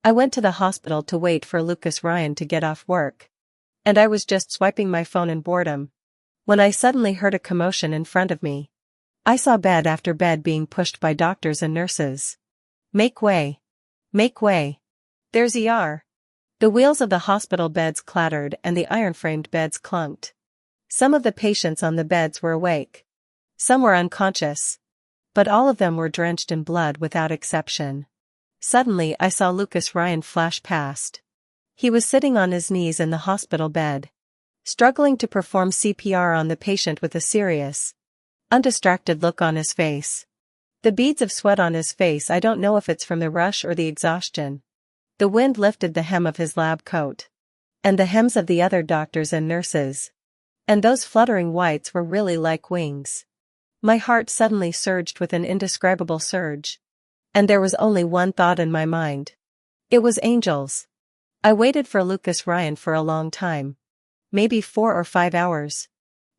I went to the hospital to wait for Lucas Ryan to get off work. And I was just swiping my phone in boredom, when I suddenly heard a commotion in front of me. I saw bed after bed being pushed by doctors and nurses. "Make way. Make way. There's ER." The wheels of the hospital beds clattered and the iron-framed beds clunked. Some of the patients on the beds were awake. Some were unconscious. But all of them were drenched in blood without exception. Suddenly I saw Lucas Ryan flash past. He was sitting on his knees in the hospital bed, struggling to perform CPR on the patient with a serious, undistracted look on his face. The beads of sweat on his face, I don't know if it's from the rush or the exhaustion. The wind lifted the hem of his lab coat. And the hems of the other doctors and nurses. And those fluttering whites were really like wings. My heart suddenly surged with an indescribable surge. And there was only one thought in my mind. It was angels. I waited for Lucas Ryan for a long time. Maybe 4 or 5 hours.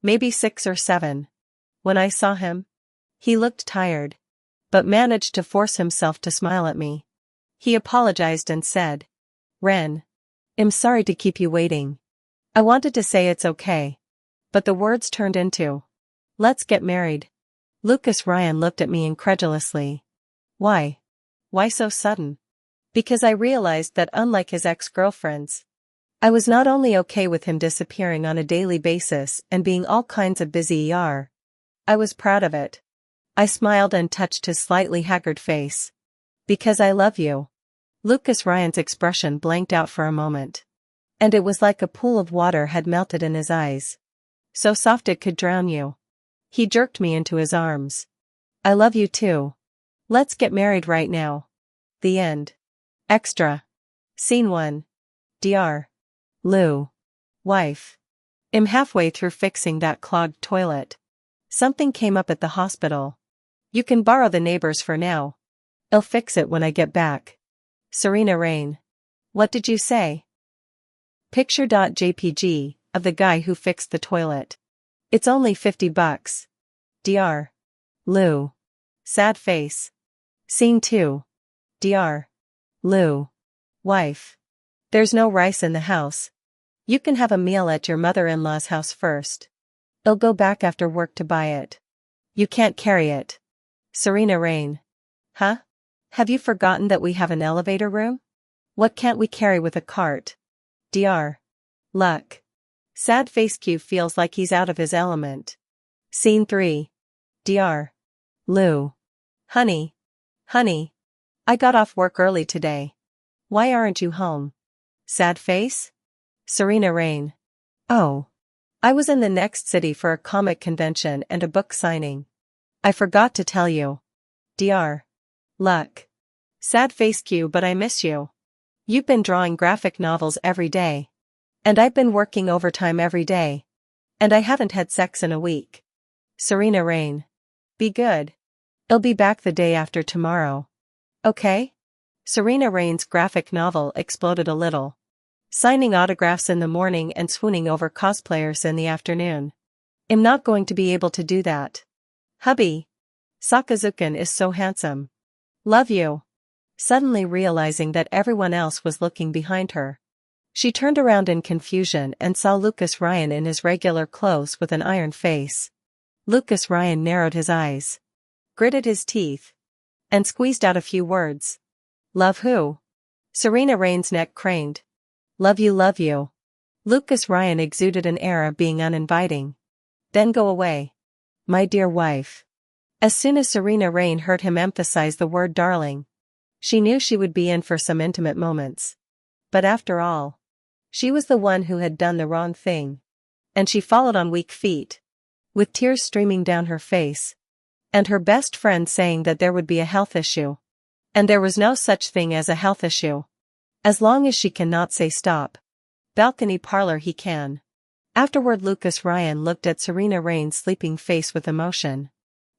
Maybe 6 or 7. When I saw him, he looked tired, but managed to force himself to smile at me. He apologized and said, "Ren, I'm sorry to keep you waiting." I wanted to say it's okay. But the words turned into, "Let's get married." Lucas Ryan looked at me incredulously. Why? Why so sudden? Because I realized that unlike his ex-girlfriends, I was not only okay with him disappearing on a daily basis and being all kinds of busy I was proud of it. I smiled and touched his slightly haggard face. Because I love you. Lucas Ryan's expression blanked out for a moment. And it was like a pool of water had melted in his eyes. So soft it could drown you. He jerked me into his arms. I love you too. Let's get married right now. The end. Extra. Scene 1. Dr. Lou. Wife. I'm halfway through fixing that clogged toilet. Something came up at the hospital. You can borrow the neighbors for now. I'll fix it when I get back. Serena Rain. What did you say? Picture.jpg of the guy who fixed the toilet. It's only $50. Dr. Lou. Sad face. Scene 2. Dr. Lou. Wife. There's no rice in the house. You can have a meal at your mother-in-law's house first. I'll go back after work to buy it. You can't carry it. Serena Rain. Huh? Have you forgotten that we have an elevator room? What can't we carry with a cart? Dr. Luck. Sad face. Q feels like he's out of his element. Scene 3. Dr. Lou. Honey. Honey. I got off work early today. Why aren't you home? Sad face? Serena Rain. Oh. I was in the next city for a comic convention and a book signing. I forgot to tell you. Dr. Luck. Sad face. Q, but I miss you. You've been drawing graphic novels every day. And I've been working overtime every day. And I haven't had sex in a week. Serena Rain. Be good. I'll be back the day after tomorrow. Okay? Serena Rain's graphic novel exploded a little. Signing autographs in the morning and swooning over cosplayers in the afternoon. I'm not going to be able to do that. Hubby. Sakazukin is so handsome. Love you. Suddenly realizing that everyone else was looking behind her. She turned around in confusion and saw Lucas Ryan in his regular clothes with an iron face. Lucas Ryan narrowed his eyes, gritted his teeth, and squeezed out a few words. Love who? Serena Rain's neck craned. Love you, love you. Lucas Ryan exuded an air of being uninviting. Then go away. My dear wife. As soon as Serena Rain heard him emphasize the word darling, she knew she would be in for some intimate moments. But after all, she was the one who had done the wrong thing. And she followed on weak feet, with tears streaming down her face, and her best friend saying that there would be a health issue. And there was no such thing as a health issue. As long as she cannot say stop. Balcony parlor he can. Afterward Lucas Ryan looked at Serena Rain's sleeping face with emotion.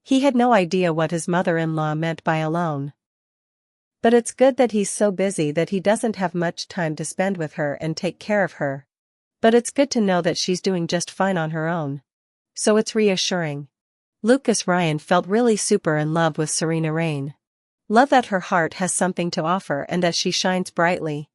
He had no idea what his mother-in-law meant by alone. But it's good that he's so busy that he doesn't have much time to spend with her and take care of her. But it's good to know that she's doing just fine on her own. So it's reassuring. Lucas Ryan felt really super in love with Serena Rain. Love that her heart has something to offer and that she shines brightly.